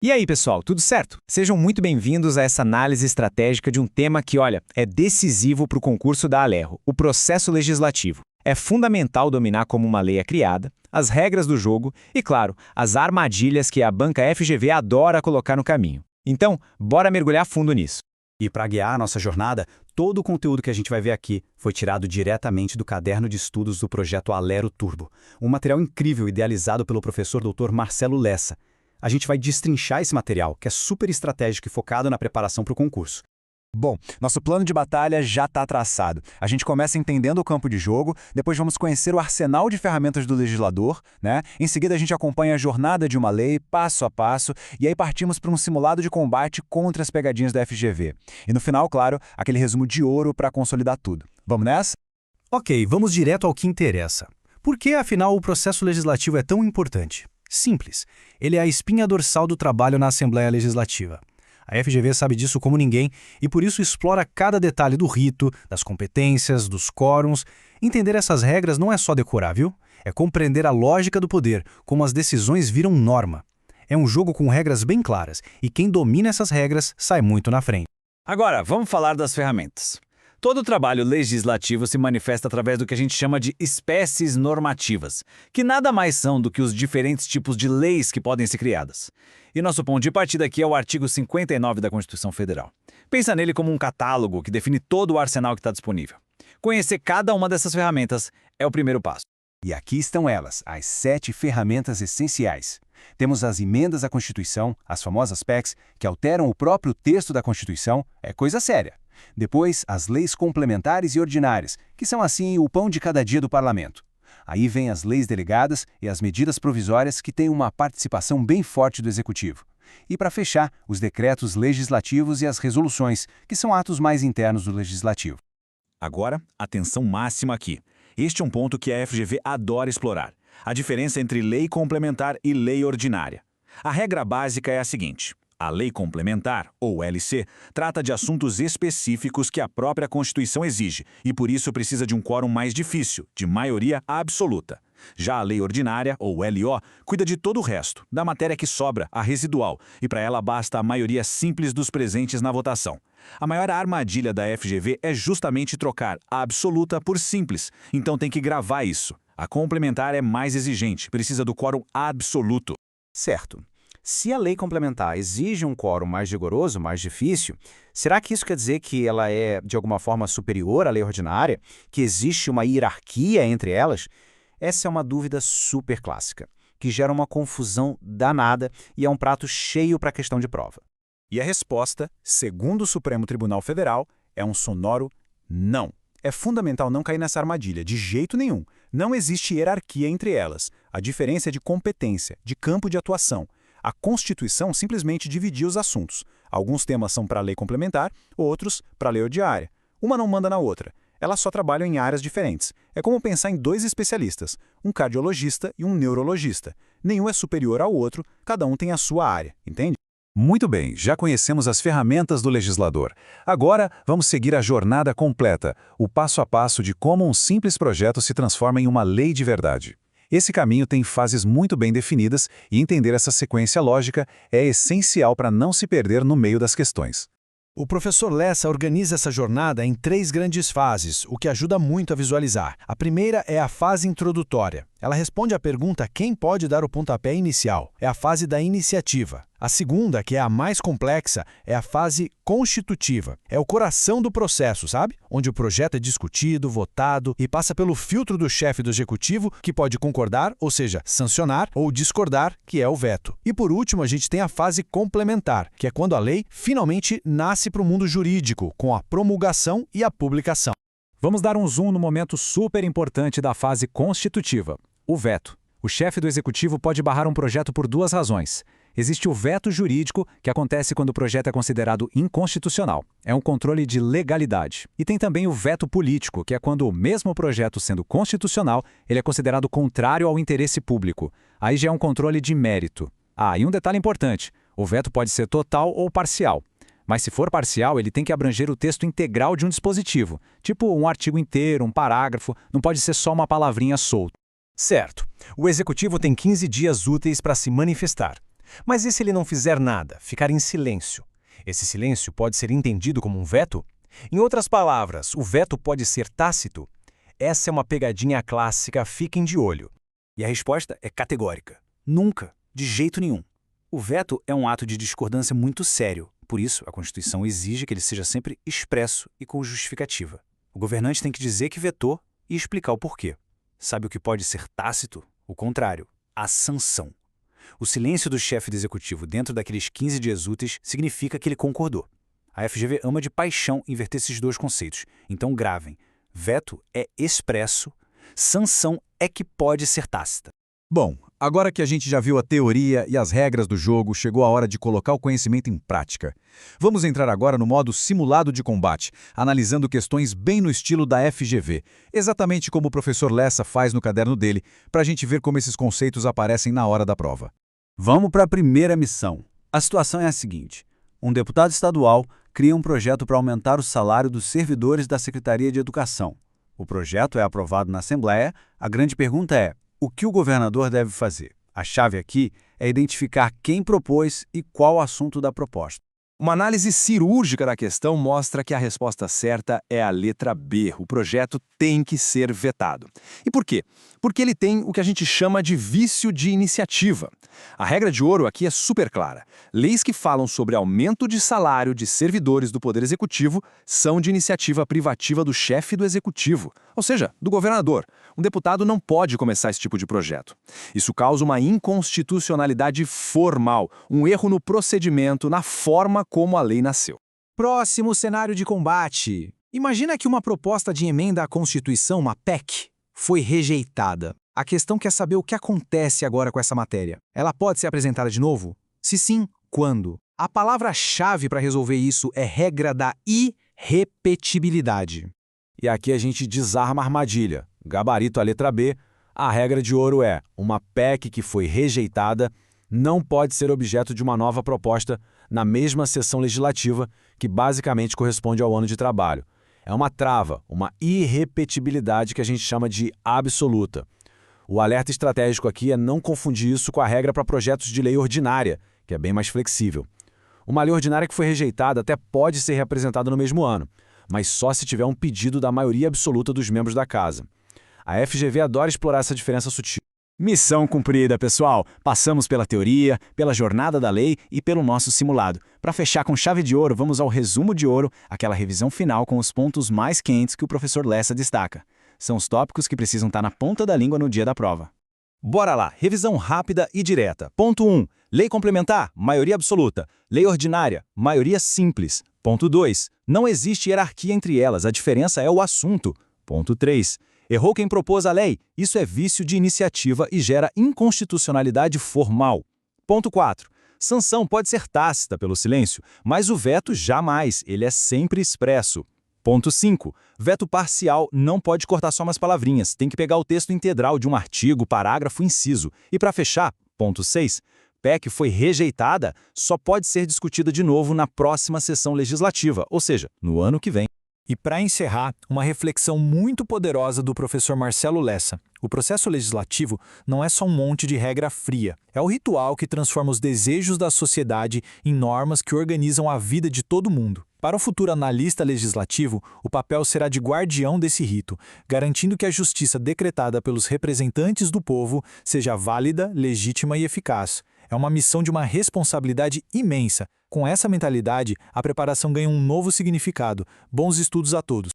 E aí, pessoal, tudo certo? Sejam muito bem-vindos a essa análise estratégica de um tema que, olha, é decisivo para o concurso da Alerro, o processo legislativo. É fundamental dominar como uma lei é criada, as regras do jogo e, claro, as armadilhas que a banca FGV adora colocar no caminho. Então, bora mergulhar fundo nisso. E para guiar a nossa jornada, todo o conteúdo que a gente vai ver aqui foi tirado diretamente do caderno de estudos do projeto Alero Turbo, um material incrível idealizado pelo professor Dr. Marcelo Lessa. A gente vai destrinchar esse material, que é super estratégico e focado na preparação para o concurso. Bom, nosso plano de batalha já está traçado. A gente começa entendendo o campo de jogo, depois vamos conhecer o arsenal de ferramentas do legislador, né? Em seguida a gente acompanha a jornada de uma lei, passo a passo, e aí partimos para um simulado de combate contra as pegadinhas da FGV. E no final, claro, aquele resumo de ouro para consolidar tudo. Vamos nessa? Ok, vamos direto ao que interessa. Por que, afinal, o processo legislativo é tão importante? Simples. Ele é a espinha dorsal do trabalho na Assembleia Legislativa. A FGV sabe disso como ninguém e por isso explora cada detalhe do rito, das competências, dos quórums. Entender essas regras não é só decorar, viu? É compreender a lógica do poder, como as decisões viram norma. É um jogo com regras bem claras e quem domina essas regras sai muito na frente. Agora, vamos falar das ferramentas. Todo o trabalho legislativo se manifesta através do que a gente chama de espécies normativas, que nada mais são do que os diferentes tipos de leis que podem ser criadas. E nosso ponto de partida aqui é o artigo 59 da Constituição Federal. Pensa nele como um catálogo que define todo o arsenal que está disponível. Conhecer cada uma dessas ferramentas é o primeiro passo. E aqui estão elas, as 7 ferramentas essenciais. Temos as emendas à Constituição, as famosas PECs, que alteram o próprio texto da Constituição, é coisa séria. Depois, as leis complementares e ordinárias, que são assim o pão de cada dia do parlamento. Aí vem as leis delegadas e as medidas provisórias que têm uma participação bem forte do executivo. E para fechar, os decretos legislativos e as resoluções, que são atos mais internos do legislativo. Agora, atenção máxima aqui. Este é um ponto que a FGV adora explorar. A diferença entre lei complementar e lei ordinária. A regra básica é a seguinte. A lei complementar, ou LC, trata de assuntos específicos que a própria Constituição exige e por isso precisa de um quórum mais difícil, de maioria absoluta. Já a lei ordinária, ou LO, cuida de todo o resto, da matéria que sobra, a residual, e para ela basta a maioria simples dos presentes na votação. A maior armadilha da FGV é justamente trocar a absoluta por simples, então tem que gravar isso. A complementar é mais exigente, precisa do quórum absoluto. Certo. Se a lei complementar exige um quórum mais rigoroso, mais difícil, será que isso quer dizer que ela é, de alguma forma, superior à lei ordinária? Que existe uma hierarquia entre elas? Essa é uma dúvida super clássica, que gera uma confusão danada e é um prato cheio para a questão de prova. E a resposta, segundo o Supremo Tribunal Federal, é um sonoro não. É fundamental não cair nessa armadilha, de jeito nenhum. Não existe hierarquia entre elas. A diferença é de competência, de campo de atuação. A Constituição simplesmente dividia os assuntos. Alguns temas são para a lei complementar, outros para a lei ordinária. Uma não manda na outra. Elas só trabalham em áreas diferentes. É como pensar em 2 especialistas, um cardiologista e um neurologista. Nenhum é superior ao outro, cada um tem a sua área, entende? Muito bem, já conhecemos as ferramentas do legislador. Agora, vamos seguir a jornada completa, o passo a passo de como um simples projeto se transforma em uma lei de verdade. Esse caminho tem fases muito bem definidas e entender essa sequência lógica é essencial para não se perder no meio das questões. O professor Lessa organiza essa jornada em 3 grandes fases, o que ajuda muito a visualizar. A primeira é a fase introdutória. Ela responde à pergunta quem pode dar o pontapé inicial. É a fase da iniciativa. A segunda, que é a mais complexa, é a fase constitutiva. É o coração do processo, sabe? Onde o projeto é discutido, votado e passa pelo filtro do chefe do executivo, que pode concordar, ou seja, sancionar, ou discordar, que é o veto. E por último, a gente tem a fase complementar, que é quando a lei finalmente nasce para o mundo jurídico, com a promulgação e a publicação. Vamos dar um zoom no momento super importante da fase constitutiva, o veto. O chefe do executivo pode barrar um projeto por 2 razões. Existe o veto jurídico, que acontece quando o projeto é considerado inconstitucional. É um controle de legalidade. E tem também o veto político, que é quando o mesmo projeto sendo constitucional, ele é considerado contrário ao interesse público. Aí já é um controle de mérito. Ah, e um detalhe importante, o veto pode ser total ou parcial. Mas se for parcial, ele tem que abranger o texto integral de um dispositivo, tipo um artigo inteiro, um parágrafo, não pode ser só uma palavrinha solta. Certo. O executivo tem 15 dias úteis para se manifestar. Mas e se ele não fizer nada, ficar em silêncio? Esse silêncio pode ser entendido como um veto? Em outras palavras, o veto pode ser tácito? Essa é uma pegadinha clássica, fiquem de olho. E a resposta é categórica. Nunca, de jeito nenhum. O veto é um ato de discordância muito sério. Por isso, a Constituição exige que ele seja sempre expresso e com justificativa. O governante tem que dizer que vetou e explicar o porquê. Sabe o que pode ser tácito? O contrário, a sanção. O silêncio do chefe do executivo dentro daqueles 15 dias úteis significa que ele concordou. A FGV ama de paixão inverter esses dois conceitos. Então gravem. Veto é expresso, sanção é que pode ser tácita. Bom, agora que a gente já viu a teoria e as regras do jogo, chegou a hora de colocar o conhecimento em prática. Vamos entrar agora no modo simulado de combate, analisando questões bem no estilo da FGV, exatamente como o professor Lessa faz no caderno dele, para a gente ver como esses conceitos aparecem na hora da prova. Vamos para a primeira missão. A situação é a seguinte: um deputado estadual cria um projeto para aumentar o salário dos servidores da Secretaria de Educação. O projeto é aprovado na Assembleia. A grande pergunta é: o que o governador deve fazer? A chave aqui é identificar quem propôs e qual o assunto da proposta. Uma análise cirúrgica da questão mostra que a resposta certa é a letra B. O projeto tem que ser vetado. E por quê? Porque ele tem o que a gente chama de vício de iniciativa. A regra de ouro aqui é super clara. Leis que falam sobre aumento de salário de servidores do Poder Executivo são de iniciativa privativa do chefe do Executivo, ou seja, do governador. Um deputado não pode começar esse tipo de projeto. Isso causa uma inconstitucionalidade formal, um erro no procedimento, na forma como a lei nasceu. Próximo cenário de combate. Imagina que uma proposta de emenda à Constituição, uma PEC, foi rejeitada. A questão quer saber o que acontece agora com essa matéria. Ela pode ser apresentada de novo? Se sim, quando? A palavra-chave para resolver isso é regra da irrepetibilidade. E aqui a gente desarma a armadilha. Gabarito a letra B, a regra de ouro é: uma PEC que foi rejeitada não pode ser objeto de uma nova proposta na mesma sessão legislativa, que basicamente corresponde ao ano de trabalho. É uma trava, uma irrepetibilidade que a gente chama de absoluta. O alerta estratégico aqui é não confundir isso com a regra para projetos de lei ordinária, que é bem mais flexível. Uma lei ordinária que foi rejeitada até pode ser reapresentada no mesmo ano, mas só se tiver um pedido da maioria absoluta dos membros da Casa. A FGV adora explorar essa diferença sutil. Missão cumprida, pessoal! Passamos pela teoria, pela jornada da lei e pelo nosso simulado. Para fechar com chave de ouro, vamos ao resumo de ouro, aquela revisão final com os pontos mais quentes que o professor Lessa destaca. São os tópicos que precisam estar na ponta da língua no dia da prova. Bora lá, revisão rápida e direta. Ponto 1. Lei complementar, maioria absoluta. Lei ordinária, maioria simples. Ponto 2. Não existe hierarquia entre elas, a diferença é o assunto. Ponto 3. Errou quem propôs a lei. Isso é vício de iniciativa e gera inconstitucionalidade formal. Ponto 4. Sanção pode ser tácita pelo silêncio, mas o veto jamais, ele é sempre expresso. Ponto 5. Veto parcial não pode cortar só umas palavrinhas, tem que pegar o texto integral de um artigo, parágrafo, inciso. E para fechar, ponto 6. PEC foi rejeitada, só pode ser discutida de novo na próxima sessão legislativa, ou seja, no ano que vem. E para encerrar, uma reflexão muito poderosa do professor Marcelo Lessa. O processo legislativo não é só um monte de regra fria. É o ritual que transforma os desejos da sociedade em normas que organizam a vida de todo mundo. Para o futuro analista legislativo, o papel será de guardião desse rito, garantindo que a justiça decretada pelos representantes do povo seja válida, legítima e eficaz. É uma missão de uma responsabilidade imensa. Com essa mentalidade, a preparação ganha um novo significado. Bons estudos a todos!